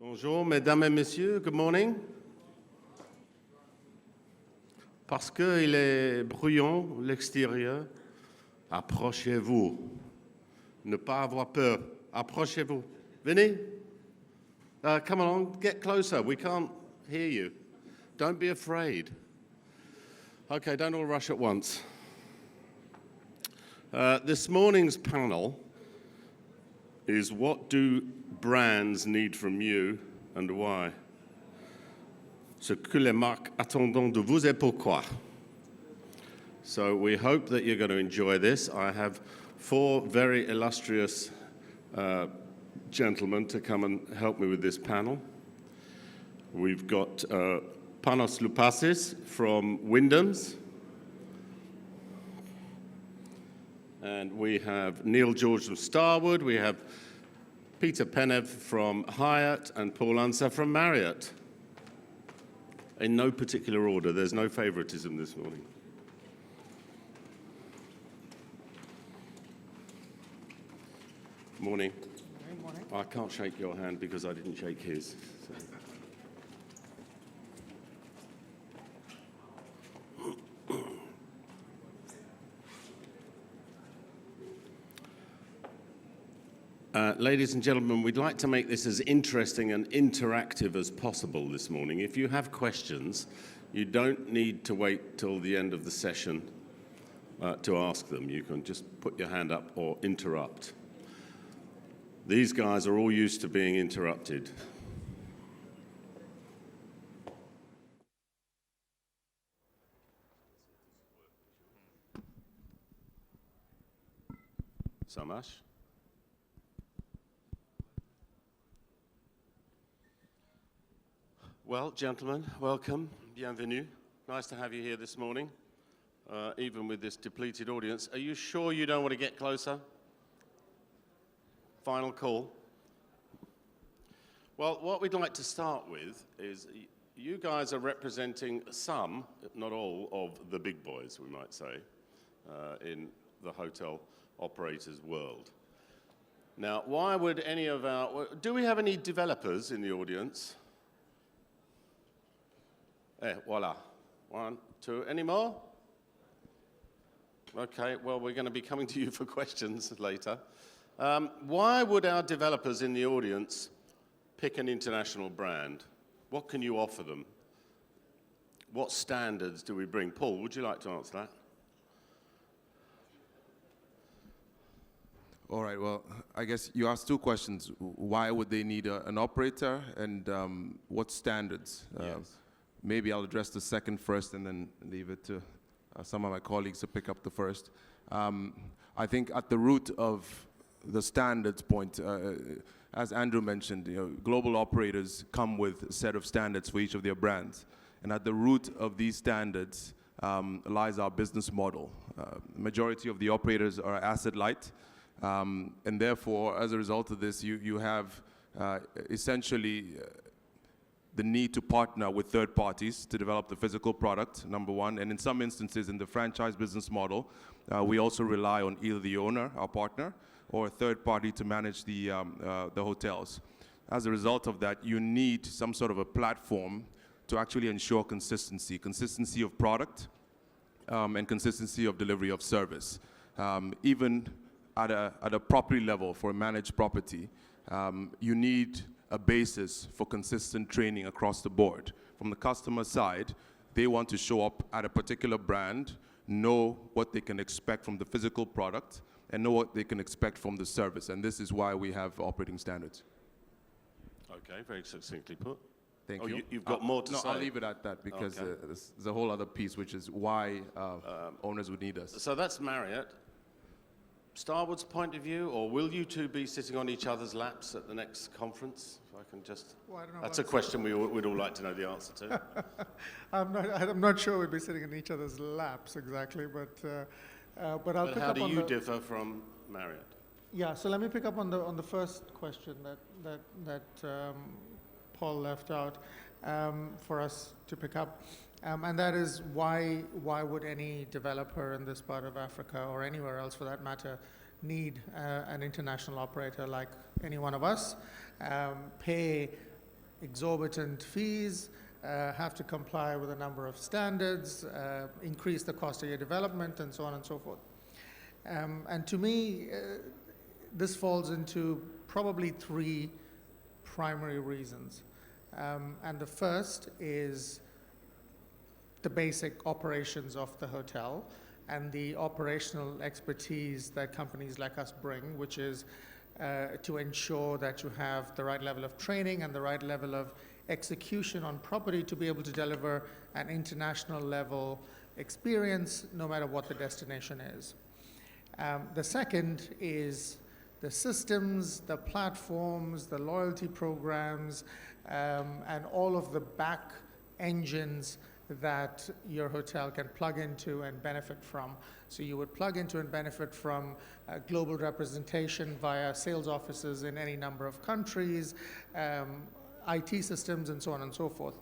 Bonjour, mesdames et messieurs, good morning. Parce qu'il est bruyant, l'extérieur, approchez-vous. Ne pas avoir peur. Approchez-vous. Venez. Come along, get closer. We can't hear you. Don't be afraid. Okay, don't all rush at once. This morning's panel is what do brands need from you and why? Ce que les marques attendent de vous et pourquoi. So we hope that you're going to enjoy this. I have four very illustrious gentlemen to come and help me with this panel. We've got Panos Loupasis from Wyndham's. And we have Neil George from Starwood. We have Peter Penev from Hyatt and Paul Unser from Marriott. In no particular order. There's no favoritism this morning. Morning. Good morning. I can't shake your hand because I didn't shake his. So. Ladies and gentlemen, we'd like to make this as interesting and interactive as possible this morning. If you have questions, you don't need to wait till the end of the session to ask them. You can just put your hand up or interrupt. These guys are all used to being interrupted. Samash? Well, gentlemen, welcome, bienvenue. Nice to have you here this morning, even with this depleted audience. Are you sure you don't want to get closer? Final call. Well, what we'd like to start with is you guys are representing some, not all, of the big boys, we might say, in the hotel operators world. Now, why would any of our, do we have any developers in the audience? Voila. 1, 2, any more? Okay, well, we're going to be coming to you for questions later. Why would our developers in the audience pick an international brand? What can you offer them? What standards do we bring? Paul, would you like to answer that? All right, well, I guess you asked two questions. Why would they need an operator, and what standards? Yes. Maybe I'll address the second first and then leave it to some of my colleagues to pick up the first. I think at the root of the standards point, as Andrew mentioned, global operators come with a set of standards for each of their brands. And at the root of these standards lies our business model. Majority of the operators are asset light. And therefore, as a result of this, you have essentially the need to partner with third parties to develop the physical product, number one. And in some instances, in the franchise business model, we also rely on either the owner, our partner, or a third party to manage the hotels. As a result of that, you need some sort of a platform to actually ensure consistency of product, and consistency of delivery of service. Even at a property level for a managed property, you need a basis for consistent training across the board. From the customer side, they want to show up at a particular brand, know what they can expect from the physical product, and know what they can expect from the service. And this is why we have operating standards. Okay, very succinctly put. Thank you. You've got more to say? No, I'll leave it at that because Okay. there's a whole other piece, which is why owners would need us. So that's Marriott. Starwood's point of view, or will you two be sitting on each other's laps at the next conference? If I can just. Well, I don't know that's a question we'd all like to know the answer to. I'm not sure we'd be sitting in each other's laps exactly, but I'll But pick how up do on you the, differ from Marriott? Yeah, so let me pick up on the first question that Paul left out for us to pick up. And that is why would any developer in this part of Africa or anywhere else for that matter need an international operator like any one of us, pay exorbitant fees, have to comply with a number of standards, increase the cost of your development, and so on and so forth. And to me, this falls into probably three primary reasons. And the first is the basic operations of the hotel and the operational expertise that companies like us bring, which is to ensure that you have the right level of training and the right level of execution on property to be able to deliver an international level experience no matter what the destination is. The second is the systems, the platforms, the loyalty programs, and all of the back engines that your hotel can plug into and benefit from. So you would plug into and benefit from global representation via sales offices in any number of countries, IT systems, and so on and so forth.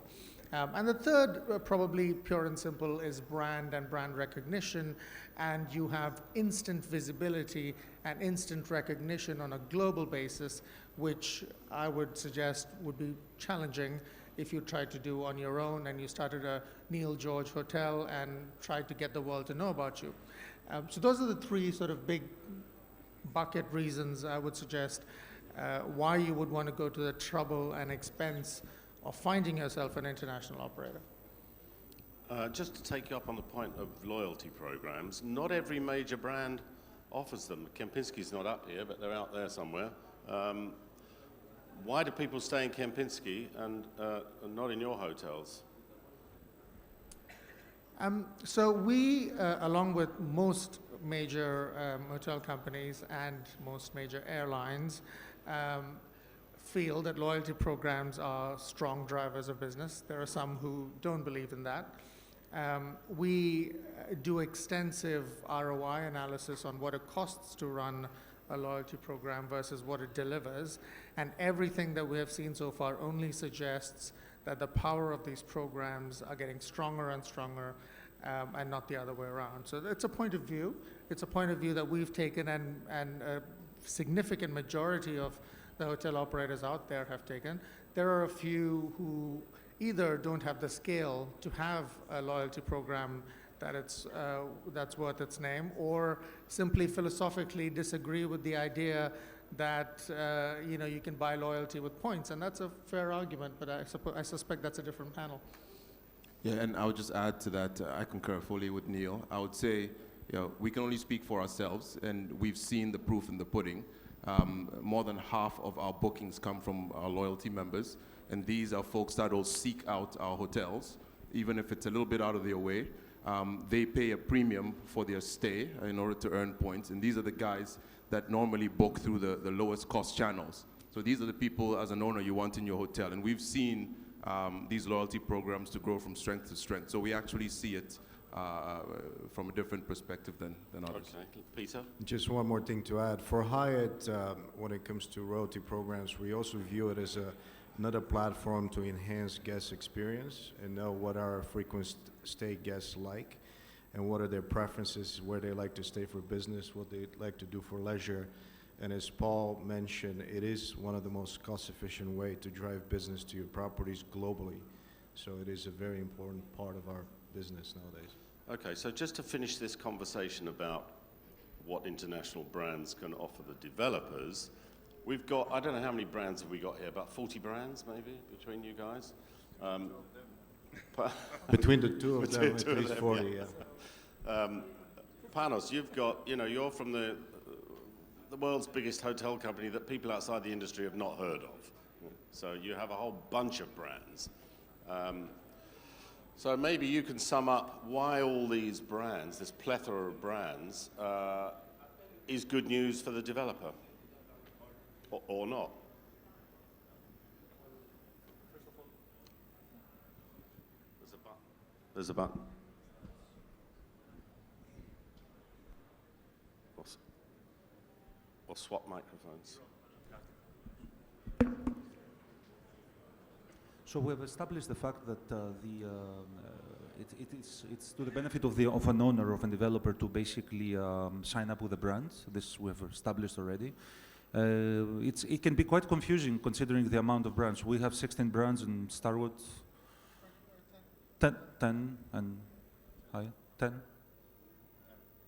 And the third, probably pure and simple, is brand and brand recognition. And you have instant visibility and instant recognition on a global basis, which I would suggest would be challenging if you tried to do on your own and you started a Neil George hotel and tried to get the world to know about you. So those are the three sort of big bucket reasons I would suggest why you would want to go to the trouble and expense of finding yourself an international operator. Just to take you up on the point of loyalty programs, not every major brand offers them. Kempinski's not up here, but they're out there somewhere. Why do people stay in Kempinski and not in your hotels? So we, along with most major hotel companies and most major airlines, feel that loyalty programs are strong drivers of business. There are some who don't believe in that. We do extensive ROI analysis on what it costs to run a loyalty program versus what it delivers, and everything that we have seen so far only suggests that the power of these programs are getting stronger and stronger, and not the other way around. So it's a point of view. It's a point of view that we've taken, and a significant majority of the hotel operators out there have taken. There are a few who either don't have the scale to have a loyalty program that's worth its name, or simply philosophically disagree with the idea that you can buy loyalty with points, and that's a fair argument. But I suspect that's a different panel. Yeah, and I would just add to that, I concur fully with Neil. I would say, we can only speak for ourselves, and we've seen the proof in the pudding. More than half of our bookings come from our loyalty members, and these are folks that will seek out our hotels, even if it's a little bit out of their way. They pay a premium for their stay in order to earn points, and these are the guys that normally book through the lowest cost channels. So these are the people, as an owner, you want in your hotel, and we've seen these loyalty programs to grow from strength to strength. So we actually see it from a different perspective than others. Okay, Peter? Just one more thing to add. For Hyatt, when it comes to loyalty programs, we also view it as another platform to enhance guest experience and know what our frequent stay guests like and what are their preferences, where they like to stay for business, what they like to do for leisure. And as Paul mentioned, it is one of the most cost-efficient way to drive business to your properties globally. So it is a very important part of our business nowadays. Okay, so just to finish this conversation about what international brands can offer the developers, we've got, I don't know how many brands have we got here, about 40 brands maybe between you guys? Between the two of them, Between at two of least them, 40, yeah. Panos, you've got, you're from the world's biggest hotel company that people outside the industry have not heard of. So you have a whole bunch of brands. So maybe you can sum up why all these brands, this plethora of brands, is good news for the developer, or not. There's a button. There's a button. Or swap microphones. So we have established the fact that it's to the benefit of an owner, of a developer, to basically sign up with a brand. This we have established already. It can be quite confusing considering the amount of brands. We have 16 brands in Starwood. 10 and high, 10,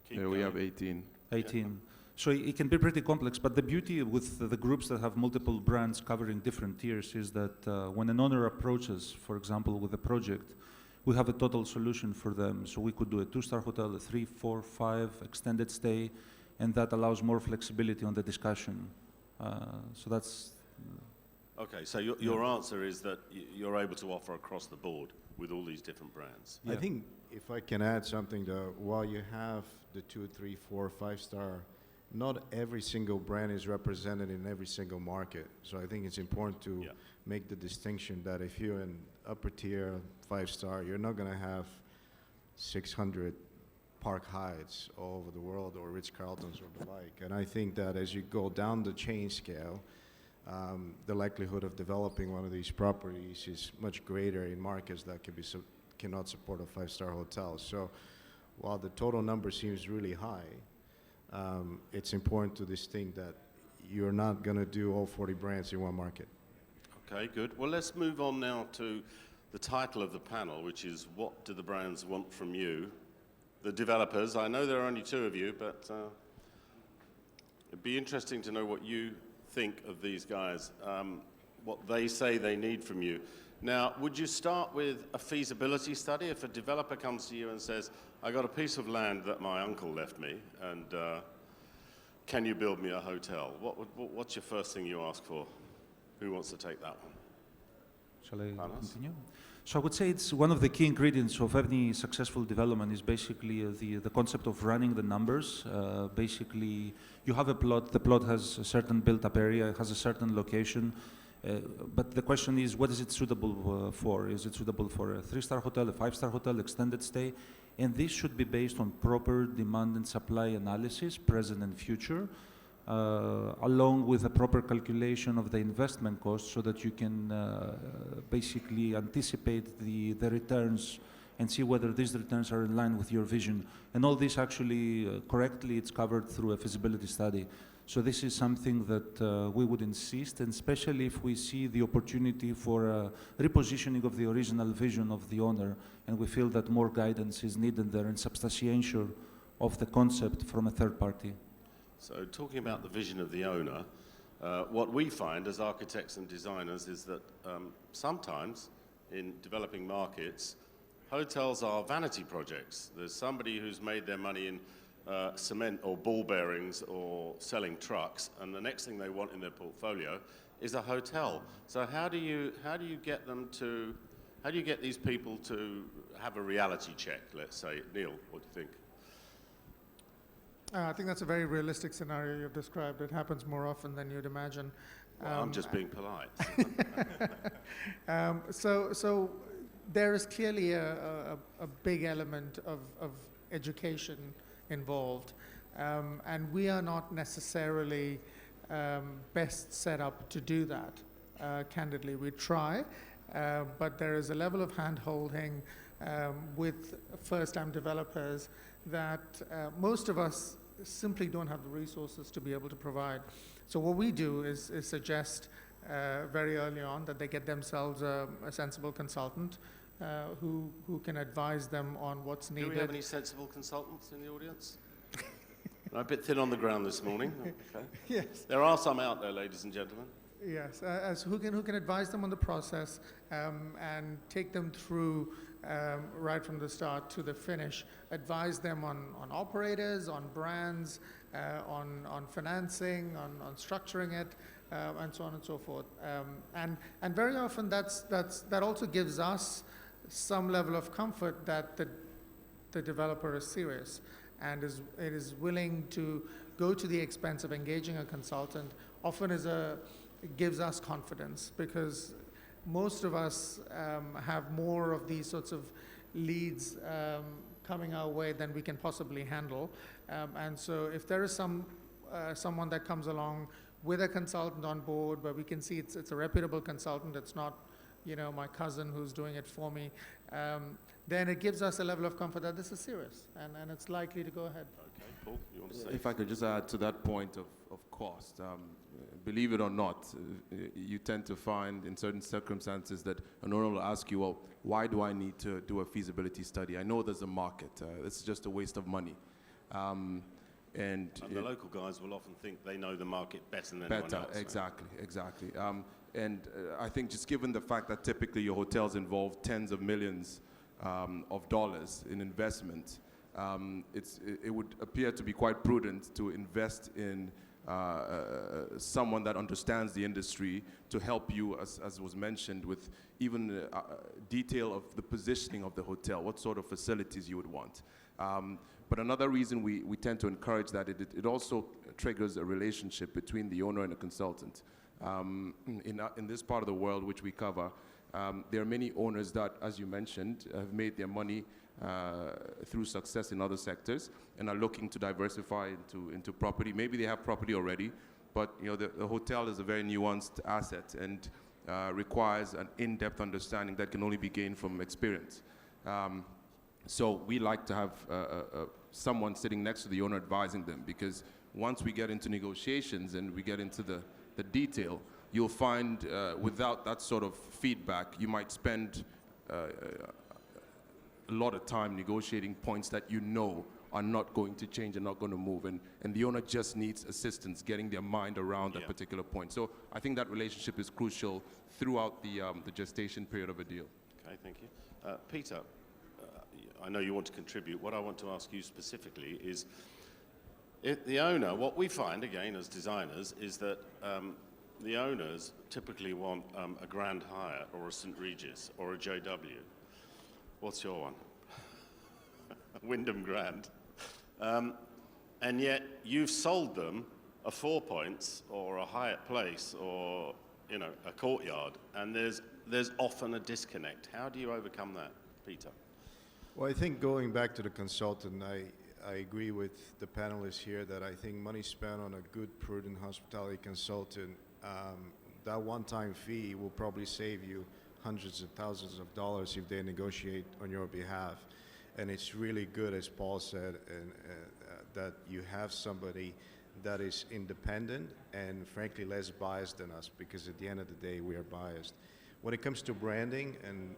Keep Yeah, we have going. 18. 18. So it can be pretty complex, but the beauty with the groups that have multiple brands covering different tiers is that when an owner approaches, for example, with a project, we have a total solution for them. So we could do a 2-star hotel, a 3, 4, 5, extended stay, and that allows more flexibility on the discussion. So that's, Okay, so your answer is that you're able to offer across the board with all these different brands. I Yeah. think if I can add something though, while you have the 2, 3, 4, 5-star, not every single brand is represented in every single market. So I think it's important to Yeah. make the distinction that if you're in upper tier 5-star, you're not going to have 600 Park Hyatts all over the world or Ritz-Carltons or the like. And I think that as you go down the chain scale, the likelihood of developing one of these properties is much greater in markets that cannot support a 5-star hotel. So while the total number seems really high, it's important to distinct that you're not going to do all 40 brands in one market. Okay, good. Well, let's move on now to the title of the panel, which is What Do the Brands Want From You? The developers. I know there are only 2 of you, but it'd be interesting to know what you think of these guys, what they say they need from you. Now, would you start with a feasibility study? If a developer comes to you and says, I got a piece of land that my uncle left me, and can you build me a hotel? What's your first thing you ask for? Who wants to take that one? shall I Panos? continue? So I would say it's one of the key ingredients of any successful development is basically the concept of running the numbers. Basically, you have a plot, the plot has a certain built-up area, it has a certain location, but the question is, what is it suitable for? Is it suitable for a 3-star hotel, a 5-star hotel, extended stay? And this should be based on proper demand and supply analysis, present and future, along with a proper calculation of the investment cost so that you can basically anticipate the returns and see whether these returns are in line with your vision. And all this actually correctly, it's covered through a feasibility study. So this is something that we would insist, and especially if we see the opportunity for a repositioning of the original vision of the owner, and we feel that more guidance is needed there and substantiation of the concept from a third party. So talking about the vision of the owner, what we find as architects and designers is that sometimes in developing markets, hotels are vanity projects. There's somebody who's made their money in cement or ball bearings or selling trucks, and the next thing they want in their portfolio is a hotel. So how do you get them to, how do you get these people to have a reality check, let's say? Neil, what do you think? I think that's a very realistic scenario you've described. It happens more often than you'd imagine. Well, I'm just being polite. So there is clearly a big element of education involved, and we are not necessarily best set up to do that. Candidly, we try, but there is a level of hand-holding with first-time developers that most of us simply don't have the resources to be able to provide. So what we do is suggest very early on that they get themselves a sensible consultant who can advise them on what's needed. Do we have any sensible consultants in the audience? I'm a bit thin on the ground this morning. Okay. Yes. There are some out there, ladies and gentlemen. Yes, as who can advise them on the process and take them through right from the start to the finish, advise them on operators, on brands, on financing, on structuring it, and so on and so forth. And very often that also gives us some level of comfort that the developer is serious and is willing to go to the expense of engaging a consultant. Often it gives us confidence because most of us have more of these sorts of leads coming our way than we can possibly handle. And so if there is someone that comes along with a consultant on board where we can see it's a reputable consultant, it's not, my cousin who's doing it for me, then it gives us a level of comfort that this is serious and it's likely to go ahead. Okay, Paul, you want to say? If I could just add to that point of cost. Believe it or not, you tend to find in certain circumstances that an owner will ask you, well, why do I need to do a feasibility study? I know there's a market. It's just a waste of money. And the local guys will often think they know the market better than anyone else. Exactly. I think just given the fact that typically your hotels involve tens of millions of dollars in investment, it would appear to be quite prudent to invest in someone that understands the industry to help you, as was mentioned, with even detail of the positioning of the hotel, what sort of facilities you would want. But another reason we tend to encourage that, it also triggers a relationship between the owner and the consultant. In this part of the world which we cover, there are many owners that, as you mentioned, have made their money through success in other sectors and are looking to diversify into property. Maybe they have property already, but the hotel is a very nuanced asset and requires an in-depth understanding that can only be gained from experience. So we like to have someone sitting next to the owner advising them, because once we get into negotiations and we get into the detail, you'll find without that sort of feedback, you might spend a lot of time negotiating points that are not going to change and not going to move, and the owner just needs assistance getting their mind around that particular point. So I think that relationship is crucial throughout the gestation period of a deal. Okay, thank you. Peter, I know you want to contribute. What I want to ask you specifically is, the owner, what we find, again, as designers, is that the owners typically want a Grand Hyatt or a St. Regis or a JW. What's your one? Wyndham Grand. And yet you've sold them a Four Points or a Hyatt Place or a Courtyard, and there's often a disconnect. How do you overcome that, Peter? Well, I think going back to the consultant, I agree with the panelists here that I think money spent on a good, prudent hospitality consultant, that one-time fee will probably save you hundreds of thousands of dollars if they negotiate on your behalf. And it's really good, as Paul said, that you have somebody that is independent and frankly less biased than us, because at the end of the day we are biased. When it comes to branding and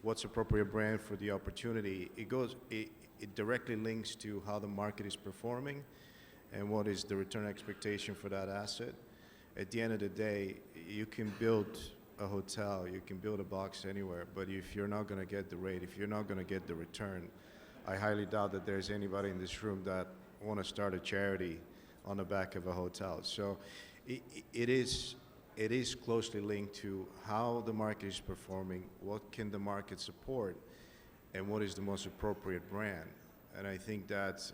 what's appropriate brand for the opportunity, it directly links to how the market is performing and what is the return expectation for that asset. At the end of the day, you can build a hotel, you can build a box anywhere, but if you're not going to get the rate, if you're not going to get the return, I highly doubt that there's anybody in this room that want to start a charity on the back of a hotel. So it is closely linked to how the market is performing, what can the market support, and what is the most appropriate brand. And I think that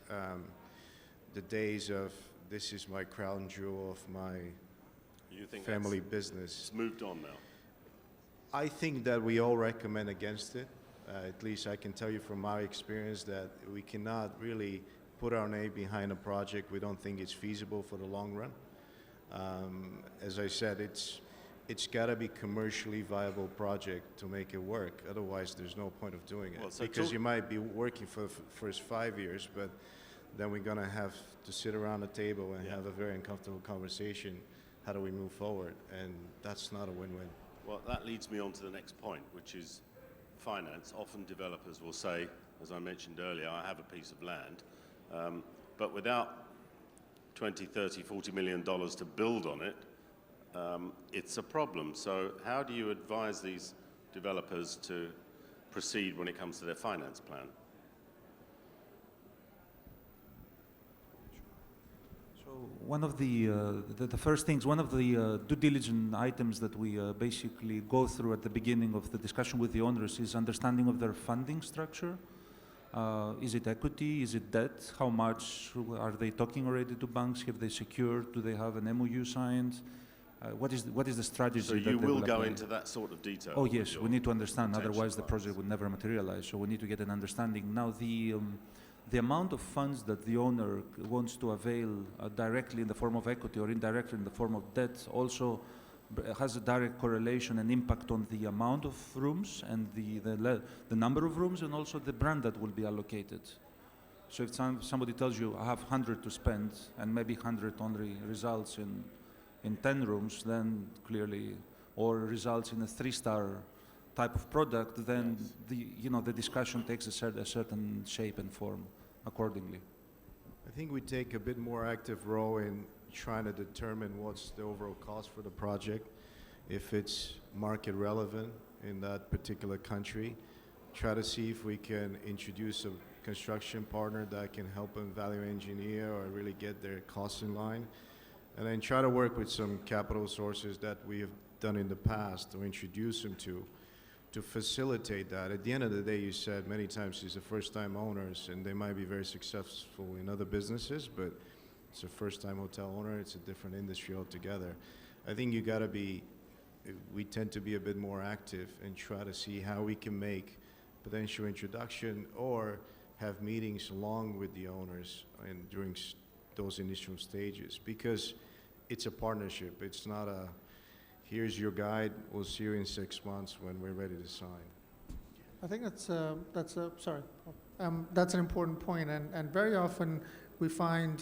the days of this is my crown jewel of my family business. It's moved on now. I think that we all recommend against it. At least I can tell you from my experience that we cannot really put our name behind a project we don't think it's feasible for the long run. As I said, it's got to be commercially viable project to make it work. Otherwise, there's no point of doing it. Well, so because you might be working for the first 5 years, but then we're going to have to sit around a table and have a very uncomfortable conversation. How do we move forward? And that's not a win-win. Well, that leads me on to the next point, which is finance. Often developers will say, as I mentioned earlier, I have a piece of land, but without 20, 30, 40 million dollars to build on it, it's a problem. So how do you advise these developers to proceed when it comes to their finance plan? So one of the first things, one of the due diligence items that we basically go through at the beginning of the discussion with the owners is understanding of their funding structure. Is it equity? Is it debt? How much are they talking already to banks? Have they secured? Do they have an MOU signed? What is the strategy? So you will go into that sort of detail? Oh yes, we need to understand. Otherwise, the project would never materialize. So we need to get an understanding. Now, the amount of funds that the owner wants to avail directly in the form of equity or indirectly in the form of debt also has a direct correlation and impact on the amount of rooms and the number of rooms, and also the brand that will be allocated. So if somebody tells you I have 100 to spend and maybe 100 only results in 10 rooms, then clearly, or results in a 3-star type of product, then the discussion takes a certain shape and form accordingly. I think we take a bit more active role in trying to determine what's the overall cost for the project, if it's market relevant in that particular country. Try to see if we can introduce a construction partner that can help them value engineer or really get their costs in line. And then try to work with some capital sources that we have done in the past to introduce them to facilitate that. At the end of the day, you said many times these are first-time owners, and they might be very successful in other businesses, but it's a first-time hotel owner, it's a different industry altogether. I think you gotta be, we tend to be a bit more active and try to see how we can make potential introduction or have meetings along with the owners and during those initial stages, because it's a partnership. It's not a, here's your guide, we'll see you in 6 months when we're ready to sign. I think that's an important point, and very often we find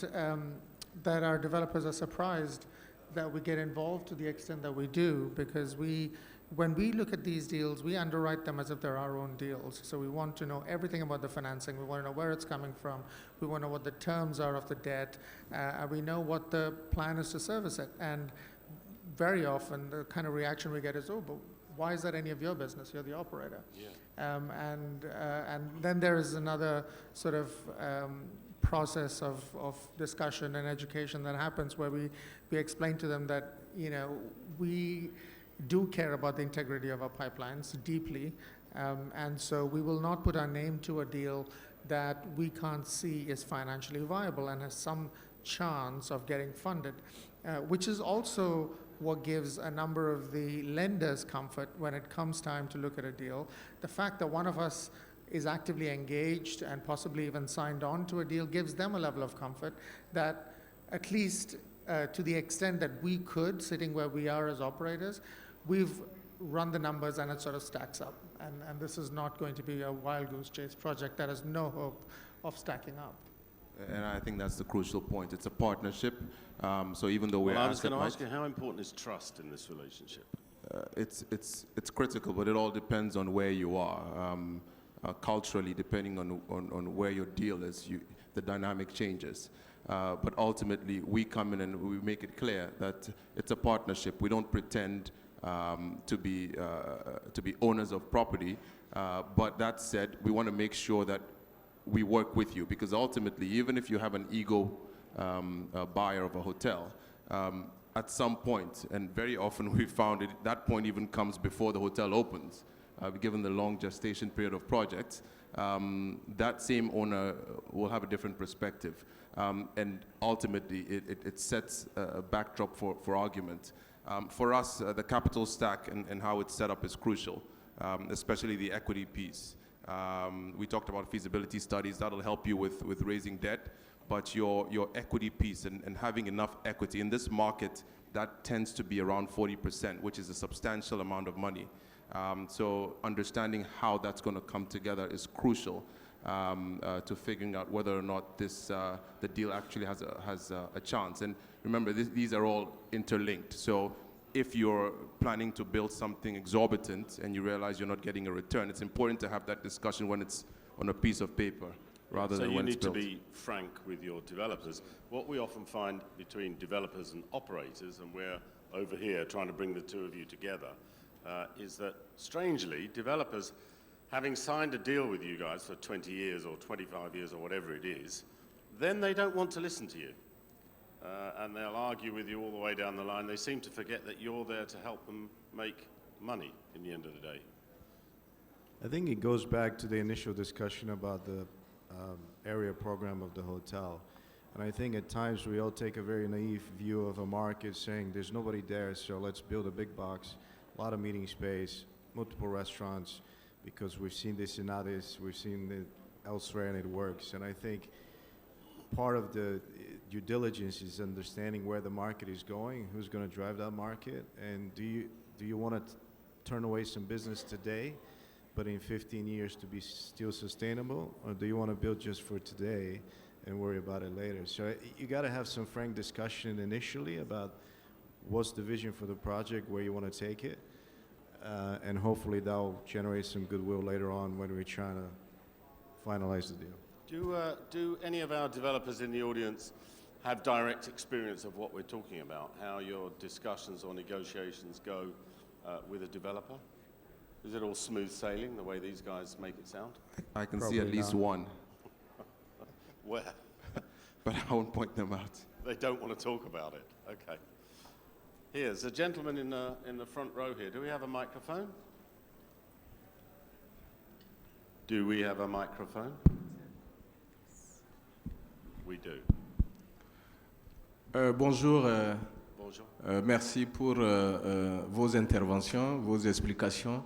that our developers are surprised that we get involved to the extent that we do, because when we look at these deals, we underwrite them as if they're our own deals. So we want to know everything about the financing. We want to know where it's coming from. We want to know what the terms are of the debt. And we know what the plan is to service it. And very often the kind of reaction we get is, oh, but why is that any of your business? You're the operator. Yeah. And then there is another sort of process of discussion and education that happens where we explain to them that, we do care about the integrity of our pipelines deeply, and so we will not put our name to a deal that we can't see is financially viable and has some chance of getting funded, which is also what gives a number of the lenders comfort when it comes time to look at a deal. The fact that one of us is actively engaged and possibly even signed on to a deal gives them a level of comfort that at least to the extent that we could, sitting where we are as operators, we've run the numbers and it sort of stacks up. And this is not going to be a wild goose chase project that has no hope of stacking up. And I think that's the crucial point. It's a partnership. So even though we're Well, I was going to asset ask you, how important is trust in this relationship? it's critical, but it all depends on where you are. Culturally, depending on where your deal is, the dynamic changes. But ultimately, we come in and we make it clear that it's a partnership. We don't pretend to be owners of property. But that said, we want to make sure that we work with you, because ultimately, even if you have an ego buyer of a hotel, at some point, and very often we found it, that point even comes before the hotel opens, given the long gestation period of projects, that same owner will have a different perspective. And ultimately, it sets a backdrop for argument. For us, the capital stack and how it's set up is crucial, especially the equity piece. We talked about feasibility studies. That'll help you with raising debt. But your equity piece and having enough equity in this market, that tends to be around 40%, which is a substantial amount of money. So understanding how that's going to come together is crucial to figuring out whether or not the deal actually has a chance. And remember, these are all interlinked. So if you're planning to build something exorbitant and you realize you're not getting a return, it's important to have that discussion when it's on a piece of paper rather than when it's built. So you need to be frank with your developers. What we often find between developers and operators, and we're over here trying to bring the two of you together, is that strangely, developers, having signed a deal with you guys for 20 years or 25 years or whatever it is, then they don't want to listen to you. And they'll argue with you all the way down the line. They seem to forget that you're there to help them make money in the end of the day. I think it goes back to the initial discussion about the area program of the hotel. And I think at times we all take a very naive view of a market saying there's nobody there, so let's build a big box, a lot of meeting space, multiple restaurants, because we've seen this in Addis, we've seen it elsewhere, and it works. And I think part of the due diligence is understanding where the market is going, who's going to drive that market, and do you want to turn away some business today but in 15 years to be still sustainable? Or do you want to build just for today and worry about it later? So you got to have some frank discussion initially about what's the vision for the project, where you want to take it, and hopefully that'll generate some goodwill later on when we're trying to finalize the deal. Do any of our developers in the audience have direct experience of what we're talking about, how your discussions or negotiations go with a developer? Is it all smooth sailing, the way these guys make it sound? I can see Probably at least not. one, Where? but I won't point them out. They don't want to talk about it. Okay. Here's a gentleman in the front row here. Do we have a microphone? Do we have a microphone? We do. Bonjour, Bonjour. merci pour vos interventions, vos explications.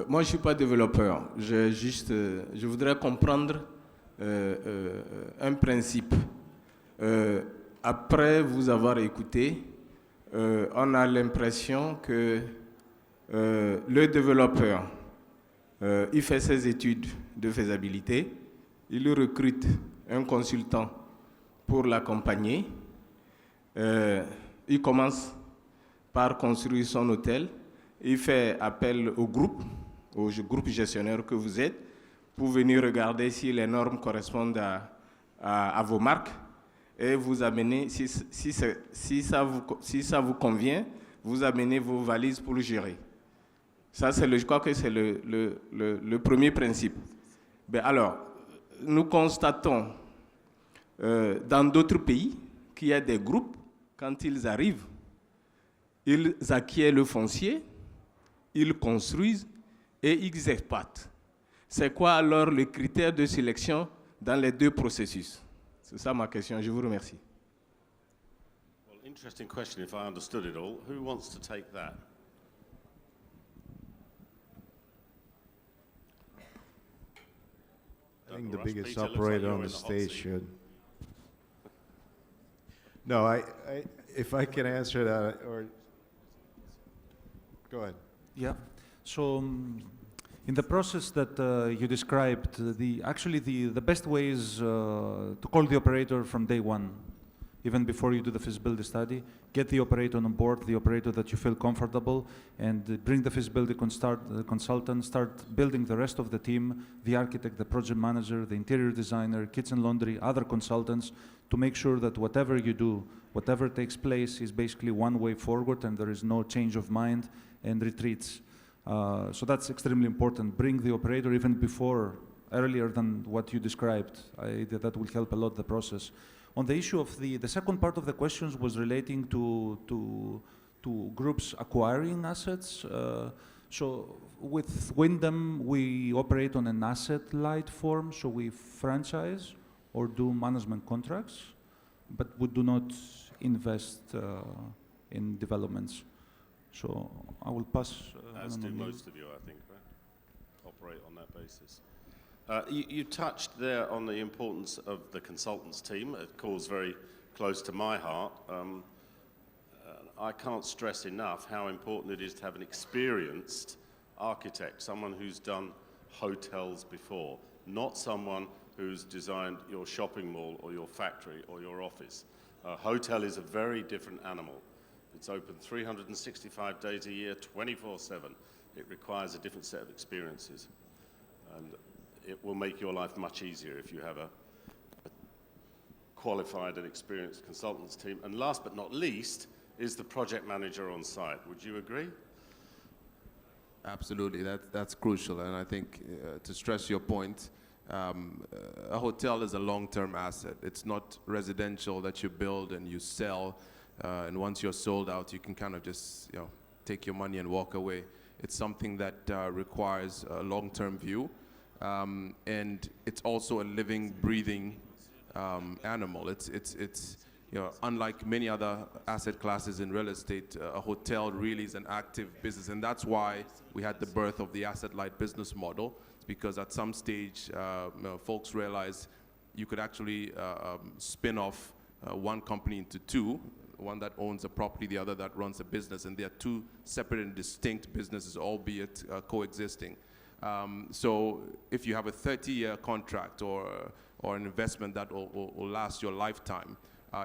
Moi, je ne suis pas développeur. Je voudrais comprendre un principe. Après vous avoir écouté, on a l'impression que le développeur, il fait ses études de faisabilité, il recrute un consultant pour l'accompagner. Il commence par construire son hôtel. Il fait appel au groupe gestionnaire que vous êtes, pour venir regarder si les normes correspondent à vos marques et vous amener, si ça vous convient, vous amenez vos valises pour le gérer. Ça, je crois que c'est le premier principe. Ben alors, nous constatons dans d'autres pays qu'il y a des groupes, quand ils arrivent, ils acquièrent le foncier, ils construisent et ils exploitent. C'est quoi alors le critère de sélection dans les deux processus? C'est ça ma question, je vous remercie. Well, interesting question if I understood it all. Who wants to take that? I think Don't the rush, biggest Peter. Looks like operator you're on in the hot stage seat. should. No, if I can answer that, or go ahead. Yeah. So, in the process that you described, actually the best way is to call the operator from day one, even before you do the feasibility study. Get the operator on board, the operator that you feel comfortable, and bring the feasibility consultant, start building the rest of the team, the architect, the project manager, the interior designer, kitchen laundry, other consultants, to make sure that whatever you do, whatever takes place is basically one way forward and there is no change of mind and retreats. So that's extremely important. Bring the operator even earlier than what you described. That will help a lot the process. On the issue of the second part of the questions was relating to groups acquiring assets. So with Wyndham, we operate on an asset-light form, so we franchise or do management contracts, but we do not invest in developments. So I will pass. As do most of you, I think, right? Operate on that basis. You touched there on the importance of the consultants team. It calls very close to my heart. I can't stress enough how important it is to have an experienced architect, someone who's done hotels before, not someone who's designed your shopping mall or your factory or your office. A hotel is a very different animal. It's open 365 days a year, 24/7. It requires a different set of experiences. And it will make your life much easier if you have a qualified and experienced consultants team. And last but not least is the project manager on site. Would you agree? Absolutely, that's crucial. And I think to stress your point, a hotel is a long-term asset. It's not residential that you build and you sell, and once you're sold out, you can kind of just take your money and walk away. It's something that requires a long-term view, and it's also a living, breathing animal. It's unlike many other asset classes in real estate, a hotel really is an active business, and that's why we had the birth of the asset-light business model. Because at some stage, folks realized you could actually spin off one company into two, one that owns a property, the other that runs a business, and they are two separate and distinct businesses, albeit coexisting. So if you have a 30-year contract or an investment that will last your lifetime,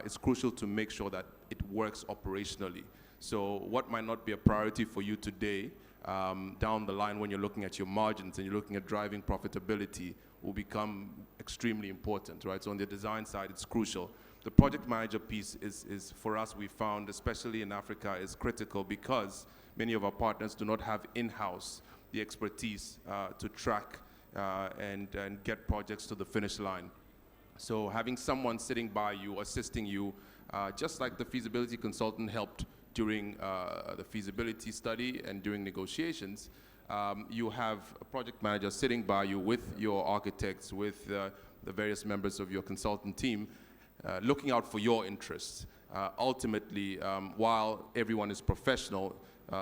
it's crucial to make sure that it works operationally. So what might not be a priority for you today, down the line when you're looking at your margins and you're looking at driving profitability, will become extremely important, right? So on the design side, it's crucial. The project manager piece is for us, we found, especially in Africa, is critical because many of our partners do not have in-house the expertise to track and get projects to the finish line. So having someone sitting by you, assisting you, just like the feasibility consultant helped during the feasibility study and during negotiations, you have a project manager sitting by you with your architects, with the various members of your consultant team, looking out for your interests. Ultimately, while everyone is professional,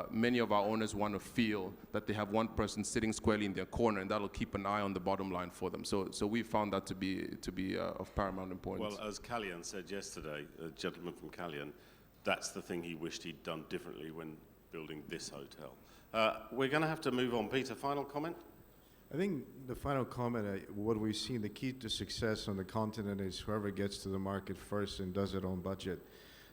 many of our owners want to feel that they have one person sitting squarely in their corner, and that'll keep an eye on the bottom line for them. So we found that to be of paramount importance. Well, as Kalyan said yesterday, a gentleman from Kalyan, that's the thing he wished he'd done differently when building this hotel. We're going to have to move on. Peter, final comment? I think the final comment, what we've seen, the key to success on the continent is whoever gets to the market first and does it on budget.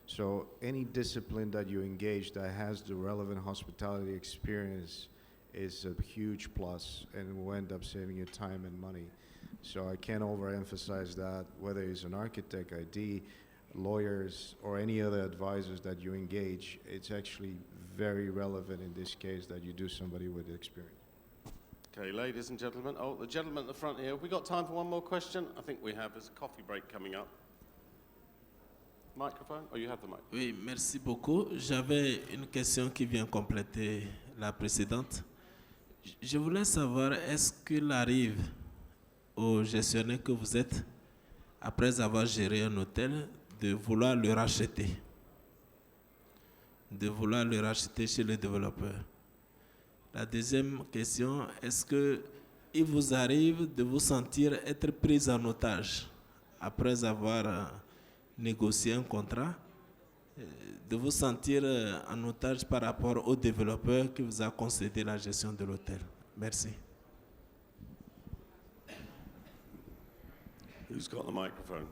So any discipline that you engage that has the relevant hospitality experience is a huge plus and will end up saving you time and money. So I can't overemphasize that, whether it's an architect, ID, lawyers, or any other advisors that you engage, it's actually very relevant in this case that you do somebody with experience. Okay, ladies and gentlemen. Oh, the gentleman at the front here. Have we got time for one more question? I think we have. There's a coffee break coming up. Microphone? Oh, you have the mic. Oui, merci beaucoup. J'avais une question qui vient compléter la précédente. Je voulais savoir, est-ce qu'il arrive au gestionnaire que vous êtes, après avoir géré un hôtel, de vouloir le racheter? De vouloir le racheter chez le développeur? La deuxième question, est-ce qu'il vous arrive de vous sentir être pris en otage après avoir négocié un contrat, de vous sentir en otage par rapport au développeur qui vous a concédé la gestion de l'hôtel? Merci. Who's got the microphone?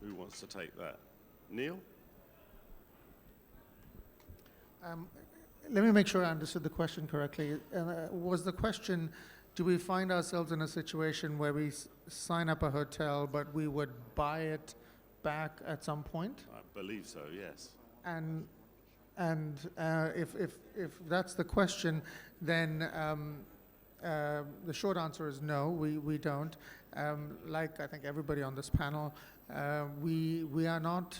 Who wants to take that? Neil? Let me make sure I understood the question correctly. Was the question, do we find ourselves in a situation where we sign up a hotel, but we would buy it back at some point? I believe so, yes. And if that's the question, then the short answer is no, we don't. Like I think everybody on this panel, we are not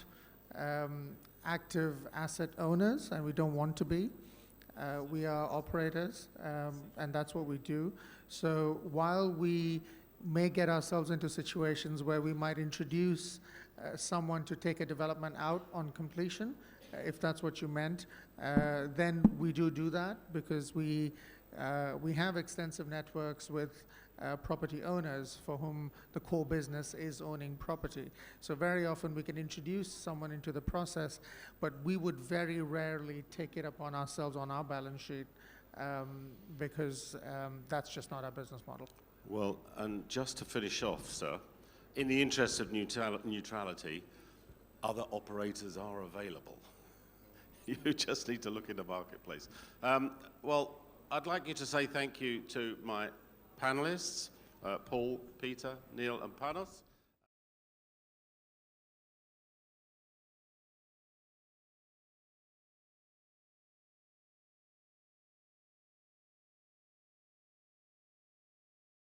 active asset owners, and we don't want to be. We are operators, and that's what we do. So while we may get ourselves into situations where we might introduce someone to take a development out on completion, if that's what you meant, then we do that because we have extensive networks with property owners for whom the core business is owning property. So very often we can introduce someone into the process, but we would very rarely take it upon ourselves on our balance sheet because that's just not our business model. Well, and just to finish off, sir, in the interest of neutrality, other operators are available. You just need to look in the marketplace. Well, I'd like you to say thank you to my panelists, Paul, Peter, Neil, and Panos.